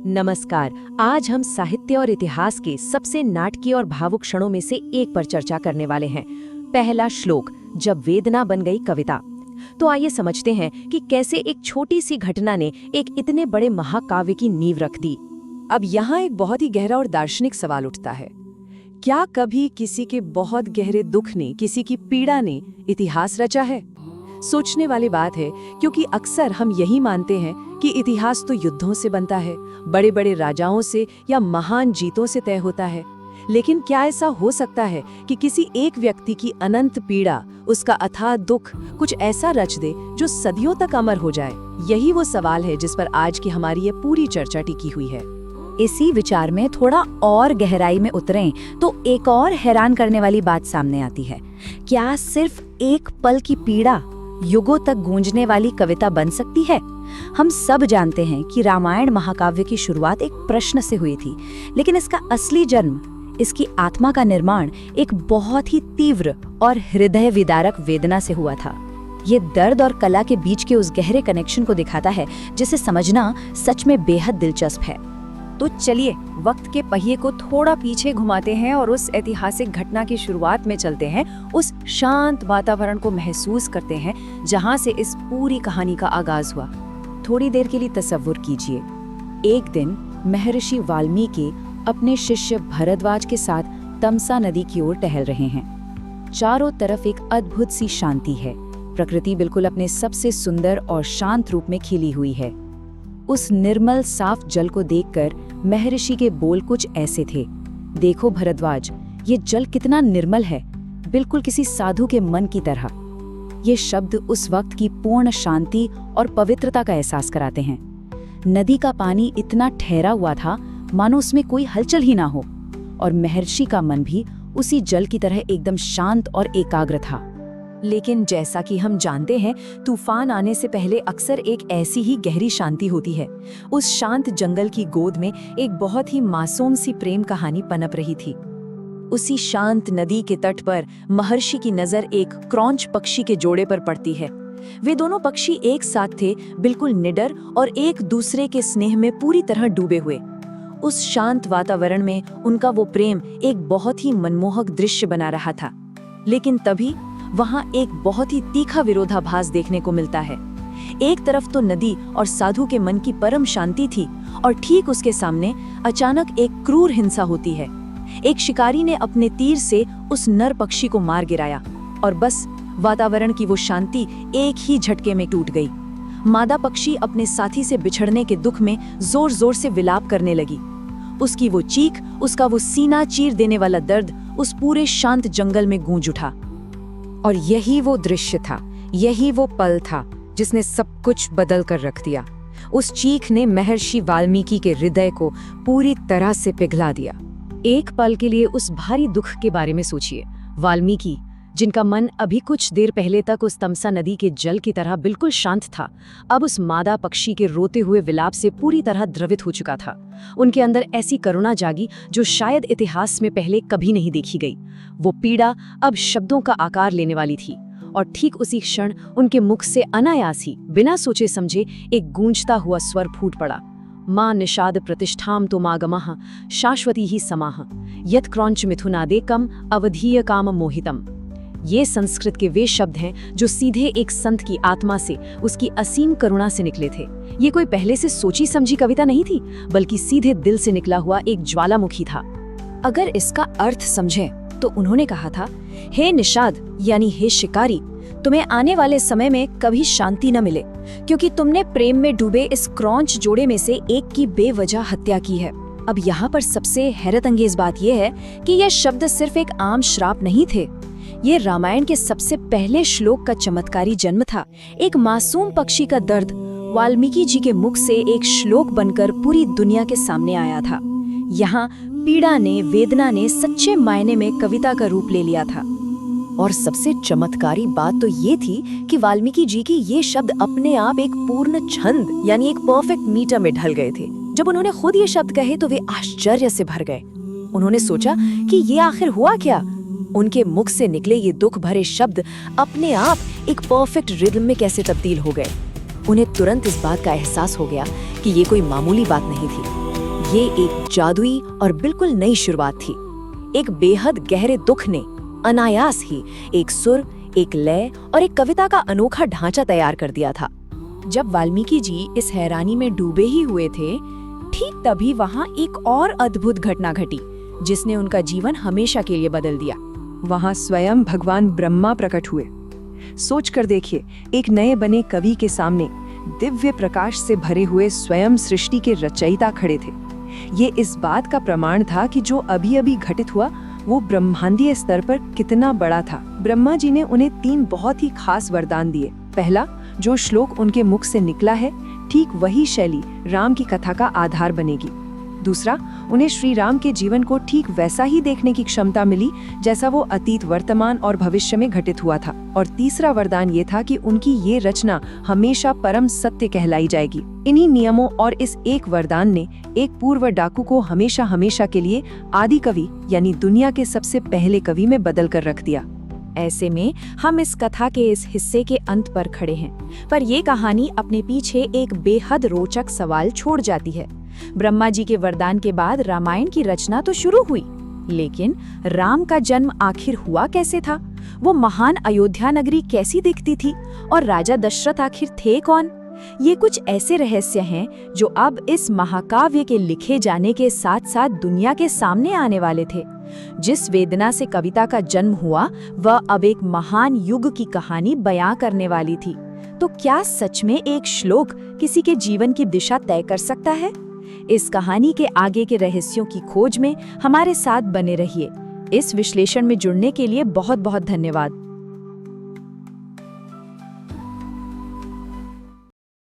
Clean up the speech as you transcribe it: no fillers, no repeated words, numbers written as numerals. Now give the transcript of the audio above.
नमस्कार। आज हम साहित्य और इतिहास के सबसे नाटकीय और भावुक क्षणों में से एक पर चर्चा करने वाले हैं। पहला श्लोक, जब वेदना बन गई कविता। तो आइए समझते हैं कि कैसे एक छोटी सी घटना ने एक इतने बड़े महाकाव्य की नींव रख दी। अब यहाँ एक बहुत ही गहरा और दार्शनिक सवाल उठता है। क्या कभी किसी के बहुत गहरे दुख ने, किसी की पीड़ा ने इतिहास रचा है? सोचने वाली बात है, क्योंकि अक्सर हम यही मानते हैं कि इतिहास तो युद्धों से बनता है, बड़े बड़े राजाओं से या महान जीतों से तय होता है। लेकिन क्या ऐसा हो सकता है कि किसी एक व्यक्ति की अनंत पीड़ा, उसका अथाह दुख कुछ ऐसा रच दे जो सदियों तक अमर हो जाए? यही वो सवाल है जिस पर आज की हमारी ये पूरी चर्चा टिकी हुई है। इसी विचार में थोड़ा और गहराई में उतरें तो एक और हैरान करने वाली बात सामने आती है। क्या सिर्फ एक पल की पीड़ा युगों तक गूंजने वाली कविता बन सकती है? हम सब जानते हैं कि रामायण महाकाव्य की शुरुआत एक प्रश्न से हुई थी, लेकिन इसका असली जन्म, इसकी आत्मा का निर्माण एक बहुत ही तीव्र और हृदय विदारक वेदना से हुआ था। ये दर्द और कला के बीच के उस गहरे कनेक्शन को दिखाता है जिसे समझना सच में बेहद दिलचस्प है। तो चलिए वक्त के पहिए को थोड़ा पीछे घुमाते हैं और उस ऐतिहासिक घटना की शुरुआत में चलते हैं, उस शांत वातावरण को महसूस करते हैं जहां से इस पूरी कहानी का आगाज हुआ। थोड़ी देर के लिए तसव्वुर कीजिए, एक दिन महर्षि वाल्मीकि अपने शिष्य भरद्वाज के साथ तमसा नदी की ओर टहल रहे हैं। चारों तरफ एक अद्भुत सी शांति है, प्रकृति बिल्कुल अपने सबसे सुंदर और शांत रूप में खिली हुई है। उस निर्मल साफ जल को देखकर महर्षि के बोल कुछ ऐसे थे, देखो भरद्वाज, ये जल कितना निर्मल है, बिल्कुल किसी साधु के मन की तरह। ये शब्द उस वक्त की पूर्ण शांति और पवित्रता का एहसास कराते हैं। नदी का पानी इतना ठहरा हुआ था मानो उसमें कोई हलचल ही ना हो, और महर्षि का मन भी उसी जल की तरह एकदम शांत और एकाग्र था। लेकिन जैसा कि हम जानते हैं, तूफान आने से पहले अक्सर एक ऐसी ही गहरी शांति होती है। उस शांत जंगल की गोद में एक बहुत ही मासूम सी प्रेम कहानी पनप रही थी। उसी शांत नदी के तट पर महर्षि की नजर एक क्रॉंच पक्षी के जोड़े पर पड़ती है। वे दोनों पक्षी एक साथ थे, बिल्कुल निडर और एक दूसरे के स्नेह में पूरी तरह डूबे हुए। उस शांत वातावरण में उनका वो प्रेम एक बहुत ही मनमोहक दृश्य बना रहा था। लेकिन तभी वहां एक बहुत ही तीखा विरोधाभास देखने को मिलता है। एक तरफ तो नदी और साधु के मन की परम शांति थी, और ठीक उसके सामने अचानक एक क्रूर हिंसा होती है। एक शिकारी ने अपने तीर से उस नर पक्षी को मार गिराया, और बस वातावरण की वो शांति एक ही झटके में टूट गई। मादा पक्षी अपने साथी से बिछड़ने के दुख में जोर जोर से विलाप करने लगी। उसकी वो चीख, उसका वो सीना चीर देने वाला दर्द उस पूरे शांत जंगल में गूंज उठा। और यही वो दृश्य था, यही वो पल था जिसने सब कुछ बदल कर रख दिया। उस चीख ने महर्षि वाल्मीकि के हृदय को पूरी तरह से पिघला दिया। एक पल के लिए उस भारी दुख के बारे में सोचिए। वाल्मीकि, जिनका मन अभी कुछ देर पहले तक उस तमसा नदी के जल की तरह बिल्कुल शांत था, अब उस मादा पक्षी के रोते हुए विलाप से पूरी तरह द्रवित हो चुका था। उनके अंदर ऐसी करुणा जागी जो शायद इतिहास में पहले कभी नहीं देखी गई। वो पीड़ा अब शब्दों का आकार लेने वाली थी, और ठीक उसी क्षण उनके मुख से अनायास ही, बिना सोचे समझे, एक गूंजता हुआ स्वर फूट पड़ा। मां निषाद प्रतिष्ठाम तुमागमः शाश्वती ही समाह यत् क्रौंच मिथुनादेकम अवधीय काम मोहितम। ये संस्कृत के वे शब्द हैं जो सीधे एक संत की आत्मा से, उसकी असीम करुणा से निकले थे। ये कोई पहले से सोची समझी कविता नहीं थी, बल्कि सीधे दिल से निकला हुआ एक ज्वालामुखी था। अगर इसका अर्थ समझें तो उन्होंने कहा था, हे निषाद यानी हे शिकारी, तुम्हें आने वाले समय में कभी शांति न मिले, क्योंकि तुमने प्रेम में डूबे इस क्रौंच जोड़े में से एक की बेवजह हत्या की है। अब यहाँ पर सबसे हैरत अंगेज बात यह है कि यह शब्द सिर्फ एक आम श्राप नहीं थे। ये रामायण के सबसे पहले श्लोक का चमत्कारी जन्म था। एक मासूम पक्षी का दर्द वाल्मीकि जी के मुख से एक श्लोक बनकर पूरी दुनिया के सामने आया था। यहाँ पीड़ा ने, वेदना ने सच्चे मायने में कविता का रूप ले लिया था। और सबसे चमत्कारी बात तो ये थी कि वाल्मीकि जी की ये शब्द अपने आप एक पूर्ण छंद यानी एक परफेक्ट मीटर में ढल गए थे। जब उन्होंने खुद ये शब्द कहे तो वे आश्चर्य से भर गए। उन्होंने सोचा कि ये आखिर हुआ क्या। उनके मुख से निकले ये दुख भरे शब्द अपने आप एक परफेक्ट रिदम में कैसे तब्दील हो गए। उन्हें तुरंत इस बात का एहसास हो गया कि ये कोई मामूली बात नहीं थी। ये एक जादुई और बिल्कुल नई शुरुआत थी। एक बेहद गहरे दुख ने अनायास ही एक सुर, एक लय और एक कविता का अनोखा ढांचा तैयार कर दिया था। जब वाल्मीकि जी इस हैरानी में डूबे ही हुए थे, ठीक तभी वहां एक और अद्भुत घटना घटी जिसने उनका जीवन हमेशा के लिए बदल दिया। वहां स्वयं भगवान ब्रह्मा प्रकट हुए। सोच कर देखिए, एक नए बने कवि के सामने दिव्य प्रकाश से भरे हुए स्वयं सृष्टि के रचयिता खड़े थे। ये इस बात का प्रमाण था कि जो अभी अभी घटित हुआ वो ब्रह्मांडीय स्तर पर कितना बड़ा था। ब्रह्मा जी ने उन्हें 3 बहुत ही खास वरदान दिए। पहला, जो श्लोक उनके मुख से निकला है, ठीक वही शैली राम की कथा का आधार बनेगी। दूसरा, उन्हें श्री राम के जीवन को ठीक वैसा ही देखने की क्षमता मिली जैसा वो अतीत, वर्तमान और भविष्य में घटित हुआ था। और तीसरा वरदान ये था कि उनकी ये रचना हमेशा परम सत्य कहलाई जाएगी। इन्हीं नियमों और इस एक वरदान ने एक पूर्व डाकू को हमेशा हमेशा के लिए आदि कवि यानी दुनिया के सबसे पहले कवि में बदल कर रख दिया। ऐसे में हम इस कथा के इस हिस्से के अंत पर खड़े हैं, पर ये कहानी अपने पीछे एक बेहद रोचक सवाल छोड़ जाती है। ब्रह्मा जी के वरदान के बाद रामायण की रचना तो शुरू हुई, लेकिन राम का जन्म आखिर हुआ कैसे था? वो महान अयोध्या नगरी कैसी दिखती थी? और राजा दशरथ आखिर थे कौन? ये कुछ ऐसे रहस्य हैं जो अब इस महाकाव्य के लिखे जाने के साथ साथ दुनिया के सामने आने वाले थे। जिस वेदना से कविता का जन्म हुआ, वह अब एक महान युग की कहानी बयां करने वाली थी। तो क्या सच में एक श्लोक किसी के जीवन की दिशा तय कर सकता है? इस कहानी के आगे के रहस्यों की खोज में हमारे साथ बने रहिए। इस विश्लेषण में जुड़ने के लिए बहुत बहुत धन्यवाद।